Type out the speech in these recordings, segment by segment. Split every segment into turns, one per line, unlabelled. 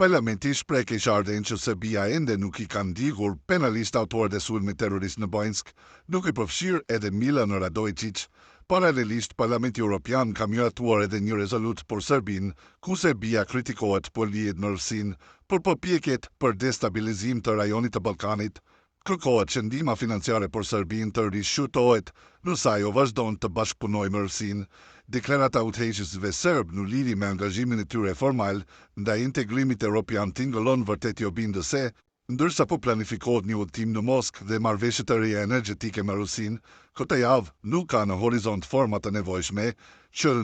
Parlamenti shpreh keqardhjen që Serbia ende nuk i ka ndjekur penalisht autorët e sulmit terrorist në Bojnsk, nuk i përfshir edhe Milan Radojčić. Paralelisht, Parlamenti Evropian ka miratuar edhe një rezolut për Serbinë, ku Serbia kritikohet për lihet në Rusin për përpjekjet për destabilizim të rajonit të Ballkanit. Kërkohet që ndihma financiare për Serbinë të rishqyrtohet, ndërsa ajo vazhdon të bashkëpunojë me Rusinë. Deklarata udhëheqësve serb në lidhje me angazhimin e tyre formal ndaj integrimit evropian tingëllon vërtet jo bindëse, ndërsa po planifikohet një udhëtim në Moskë dhe marrëveshje të reja energjetike me Rusinë, këtë javë nuk ka në horizont forma të nevojshme që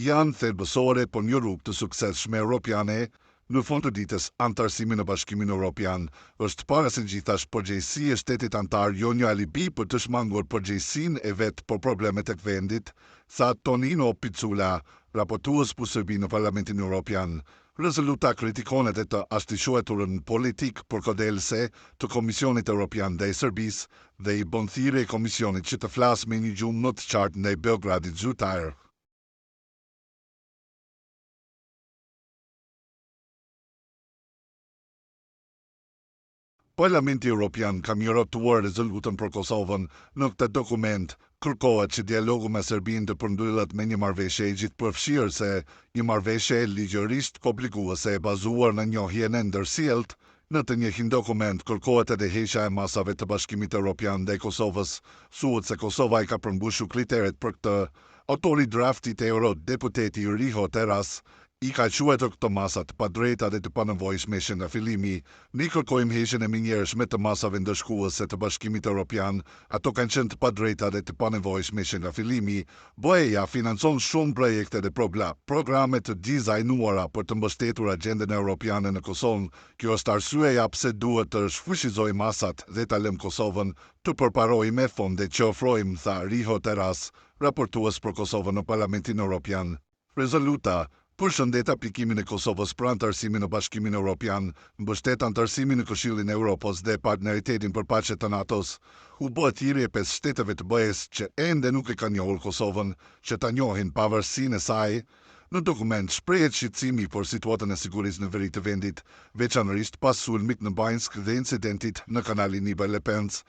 janë thelbësore për një rrugë të suksesshme evropiane. Në fund të ditës, antarësimi në Bashkimin Evropian është para se gjithash përgjegjësi e shtetit antar jo një alibi për të shmangur përgjegjësinë e vet për problemet e vendit, sa Tonino Picula, raportues për Serbinë në Parlamentin Evropian. Rezoluta kritikon edhe të ashtishueturën politik përkodelse të Komisionit Evropian ndaj Serbisë dhe i bën thirrje Komisionit që të flasë me një gjumë më të qartë ndaj Beogradit zyrtar. Parlamenti Evropian ka miratuar rezolutën për Kosovën. Në këtë dokument kërkohet që dialogu me Serbinë të përmbyllet me një marrëveshje e gjithëpërfshirë se një marrëveshje ligjërisht komplikuese e bazuar në njohjen e ndërsjellët. Në të njëjtin dokument kërkohet edhe heqja e masave të Bashkimit Evropian ndaj Kosovës. Thuhet se Kosova i ka përmbushur kriteret për këtë. Autori draftit e eurodeputeti Riho Teras i ka quajtur këto masa të padrejta dhe të panevojshme që nga fillimi. Ne kërkojmë heqjen e menjëhershme të masave ndëshkuese të Bashkimit Evropian. Ato kanë qenë të padrejta dhe të panevojshme që nga fillimi. BE-ja financon shumë projekte dhe programe të dizajnuara për të mbështetur agjendën evropiane në Kosovë. Kjo është arsyeja pse duhet të shfuqizojmë masat dhe ta lëmë Kosovën të përparojë me fonde që ofrojmë, tha Riho Teras, raportues për Kosovën në Parlamentin Evropian. Rezoluta përshëndet aplikimin e Kosovës për antarësimin në Bashkimin Evropian, mbështet antarësimin në Këshillin e Evropës dhe partneritetin për paqe të NATO-s. U bë thirrje 5 shteteve të BE-s që ende nuk e kanë njohur Kosovën, që ta njohin pavarësinë e saj. Në dokument shprehet shqetësimi për situatën e sigurisë në veri të vendit, veçanërisht pas sulmit në Bajnsk dhe incidentit në kanalin Iber Lepens.